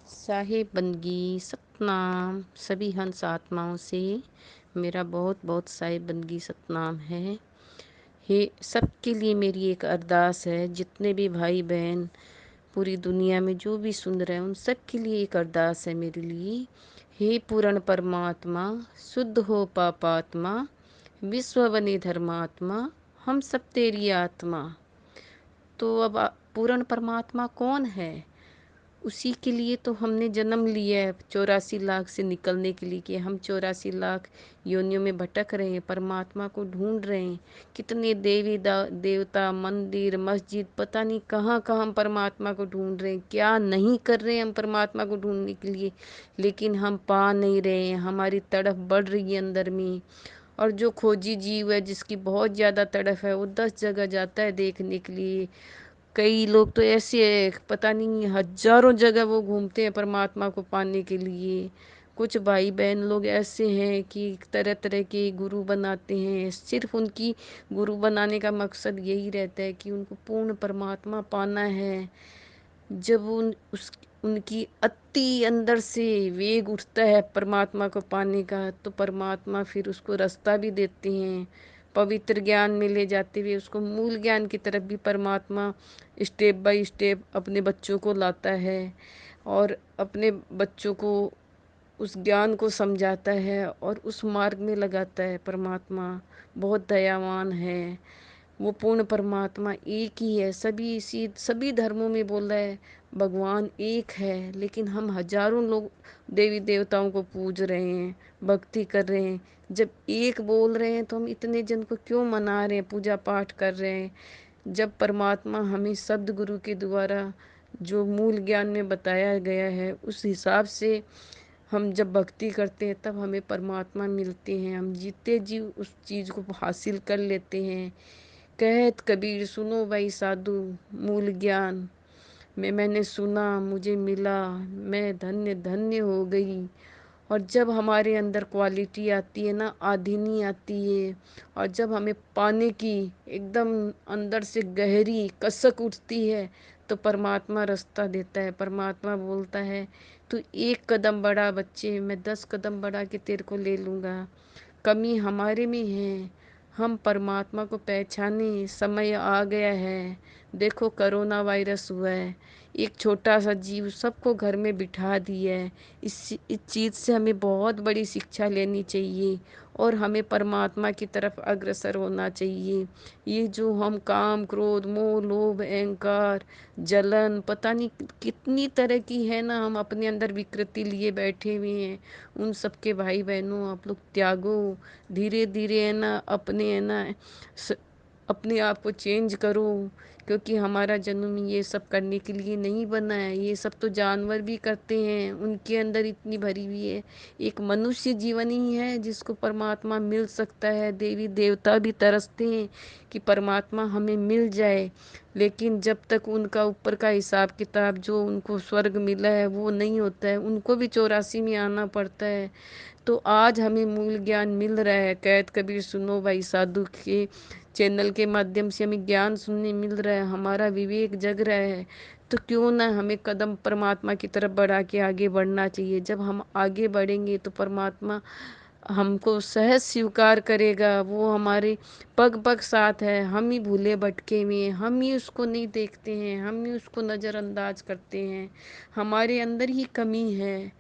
साहिब बंदगी सतनाम सभी हंस आत्माओं से मेरा बहुत बहुत साहिब बंदगी सतनाम है। हे सबके लिए मेरी एक अरदास है, जितने भी भाई बहन पूरी दुनिया में जो भी सुन रहे हैं उन सब के लिए एक अरदास है मेरे लिए। हे पूर्ण परमात्मा, शुद्ध हो पापात्मा, विश्व बने धर्मात्मा, हम सब तेरी आत्मा। तो अब पूर्ण परमात्मा कौन है? उसी के लिए तो हमने जन्म लिया है 84 लाख से निकलने के लिए, कि हम 84 लाख योनियों में भटक रहे हैं, परमात्मा को ढूंढ रहे हैं। कितने देवता, मंदिर, मस्जिद, पता नहीं कहाँ कहाँ हम परमात्मा को ढूंढ रहे हैं, क्या नहीं कर रहे हैं हम परमात्मा को ढूंढने के लिए, लेकिन हम पा नहीं रहे हैं। हमारी तड़फ बढ़ रही है अंदर में। और जो खोजी जीव है, जिसकी बहुत ज़्यादा तड़फ है, वो 10 जगह जाता है देखने के लिए। कई लोग तो ऐसे है, पता नहीं हजारों जगह वो घूमते हैं परमात्मा को पाने के लिए। कुछ भाई बहन लोग ऐसे हैं कि तरह तरह के गुरु बनाते हैं, सिर्फ उनकी गुरु बनाने का मकसद यही रहता है कि उनको पूर्ण परमात्मा पाना है। जब उनकी अति अंदर से वेग उठता है परमात्मा को पाने का, तो परमात्मा फिर उसको रास्ता भी देते हैं। पवित्र ज्ञान में ले जाते हुए उसको मूल ज्ञान की तरफ भी परमात्मा स्टेप बाय स्टेप अपने बच्चों को लाता है, और अपने बच्चों को उस ज्ञान को समझाता है और उस मार्ग में लगाता है। परमात्मा बहुत दयावान है। वो पूर्ण परमात्मा एक ही है। सभी धर्मों में बोल रहा है भगवान एक है, लेकिन हम हजारों लोग देवी देवताओं को पूज रहे हैं, भक्ति कर रहे हैं। जब एक बोल रहे हैं तो हम इतने जन को क्यों मना रहे हैं, पूजा पाठ कर रहे हैं? जब परमात्मा हमें शब्द गुरु के द्वारा जो मूल ज्ञान में बताया गया है, उस हिसाब से हम जब भक्ति करते हैं तब हमें परमात्मा मिलते हैं। हम जीते जी उस चीज़ को हासिल कर लेते हैं। कहत कबीर सुनो भाई साधु, मूल ज्ञान में मैंने सुना मुझे मिला, मैं धन्य धन्य हो गई। और जब हमारे अंदर क्वालिटी आती है ना, आधीनी आती है, और जब हमें पाने की एकदम अंदर से गहरी कसक उठती है, तो परमात्मा रास्ता देता है। परमात्मा बोलता है तू एक कदम बढ़ा बच्चे, मैं 10 कदम बढ़ा के तेरे को ले लूँगा। कमी हमारे में है, हम परमात्मा को पहचाने। समय आ गया है। देखो कोरोना वायरस हुआ है, एक छोटा सा जीव सबको घर में बिठा दिया है। इस चीज़ से हमें बहुत बड़ी शिक्षा लेनी चाहिए, और हमें परमात्मा की तरफ अग्रसर होना चाहिए। ये जो हम काम, क्रोध, मोह, लोभ, अहंकार, जलन, पता नहीं कितनी तरह की है ना, हम अपने अंदर विकृति लिए बैठे हुए हैं। उन सब के भाई बहनों, आप लोग त्यागो। धीरे धीरे है ना, अपने है ना अपने आप को चेंज करो, क्योंकि हमारा जन्म ये सब करने के लिए नहीं बना है। ये सब तो जानवर भी करते हैं, उनके अंदर इतनी भरी हुई है। एक मनुष्य जीवन ही है जिसको परमात्मा मिल सकता है। देवी देवता भी तरसते हैं कि परमात्मा हमें मिल जाए, लेकिन जब तक उनका ऊपर का हिसाब किताब जो उनको स्वर्ग मिला है वो नहीं होता है, उनको भी 84 में आना पड़ता है। तो आज हमें मूल ज्ञान मिल रहा है। कैद कबीर सुनो भाई साधु के चैनल के माध्यम से हमें ज्ञान सुनने मिल रहा है, हमारा विवेक जग रहा है। तो क्यों ना हमें कदम परमात्मा की तरफ बढ़ा के आगे बढ़ना चाहिए। जब हम आगे बढ़ेंगे तो परमात्मा हमको सहज स्वीकार करेगा। वो हमारे पग पग साथ है। हम ही भूले भटके हुए हैं, हम ही उसको नहीं देखते हैं, हम ही उसको नज़रअंदाज करते हैं। हमारे अंदर ही कमी है।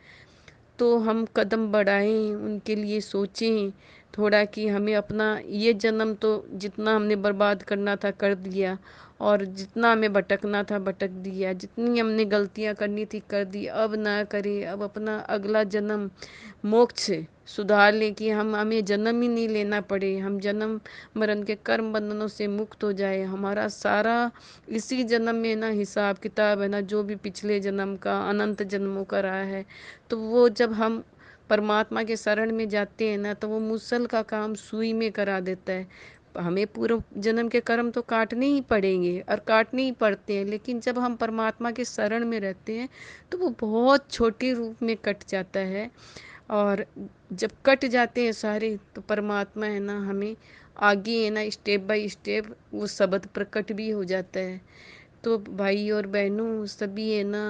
तो हम कदम बढ़ाएं, उनके लिए सोचें थोड़ा, कि हमें अपना ये जन्म तो जितना हमने बर्बाद करना था कर दिया, और जितना हमें भटकना था भटक दिया, जितनी हमने गलतियां करनी थी कर दी, अब ना करें। अब अपना अगला जन्म मोक्ष सुधार लें, कि हमें जन्म ही नहीं लेना पड़े, हम जन्म मरण के कर्म बंधनों से मुक्त हो जाए। हमारा सारा इसी जन्म में ना हिसाब किताब है ना, जो भी पिछले जन्म का अनंत जन्मों का रहा है। तो वो जब हम परमात्मा के शरण में जाते हैं ना, तो वो मुसल का काम सुई में करा देता है। हमें पूर्व जन्म के कर्म तो काटने ही पड़ेंगे और काटने ही पड़ते हैं, लेकिन जब हम परमात्मा के शरण में रहते हैं तो वो बहुत छोटे रूप में कट जाता है। और जब कट जाते हैं सारे, तो परमात्मा है ना हमें आगे है ना स्टेप बाय स्टेप वो शब्द प्रकट भी हो जाता है। तो भाई और बहनों सभी है ना,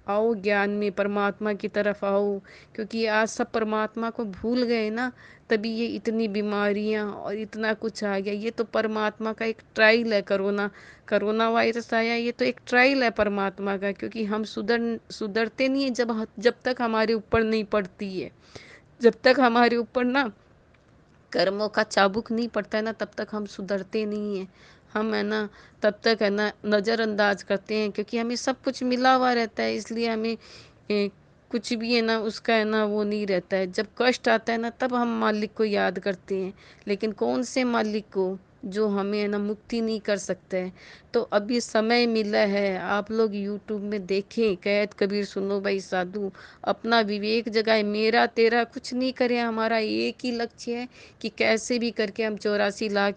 आओ ज्ञान में, परमात्मा की तरफ आओ, क्योंकि आज सब परमात्मा को भूल गए ना, तभी ये इतनी बीमारियां और इतना कुछ आ गया। ये तो परमात्मा का एक ट्रायल है। कोरोना कोरोना वायरस आया, ये तो एक ट्रायल है परमात्मा का, क्योंकि हम सुधरते नहीं है जब तक हमारे ऊपर नहीं पड़ती है। जब तक हमारे ऊपर ना कर्मों का चाबुक नहीं पड़ता है ना, तब तक हम सुधरते नहीं हैं। हम है ना, तब तक है ना नज़रअंदाज करते हैं, क्योंकि हमें सब कुछ मिला हुआ रहता है, इसलिए हमें कुछ भी है ना उसका है ना वो नहीं रहता है। जब कष्ट आता है ना, तब हम मालिक को याद करते हैं, लेकिन कौन से मालिक को, जो हमें है ना मुक्ति नहीं कर सकते हैं। तो अभी समय मिला है, आप लोग यूट्यूब में देखें, कैद कबीर सुनो भाई साधु, अपना विवेक जगाए। मेरा तेरा कुछ नहीं करें, हमारा एक ही लक्ष्य है कि कैसे भी करके हम 84 लाख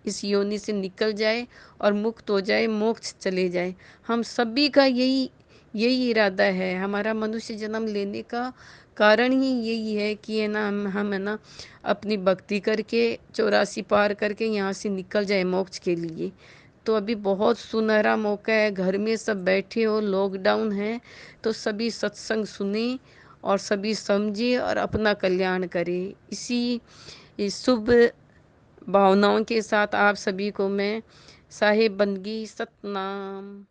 इस योनि से निकल जाए और मुक्त हो जाए, मोक्ष चले जाए। हम सभी का यही यही इरादा है। हमारा मनुष्य जन्म लेने का कारण ही यही है कि है ना हम है ना अपनी भक्ति करके 84 पार करके यहाँ से निकल जाए मोक्ष के लिए। तो अभी बहुत सुनहरा मौका है, घर में सब बैठे हो, लॉकडाउन है, तो सभी सत्संग सुने और सभी समझे और अपना कल्याण करें। इसी इस शुभ भावनाओं के साथ आप सभी को मैं साहेब बंदगी सतनाम।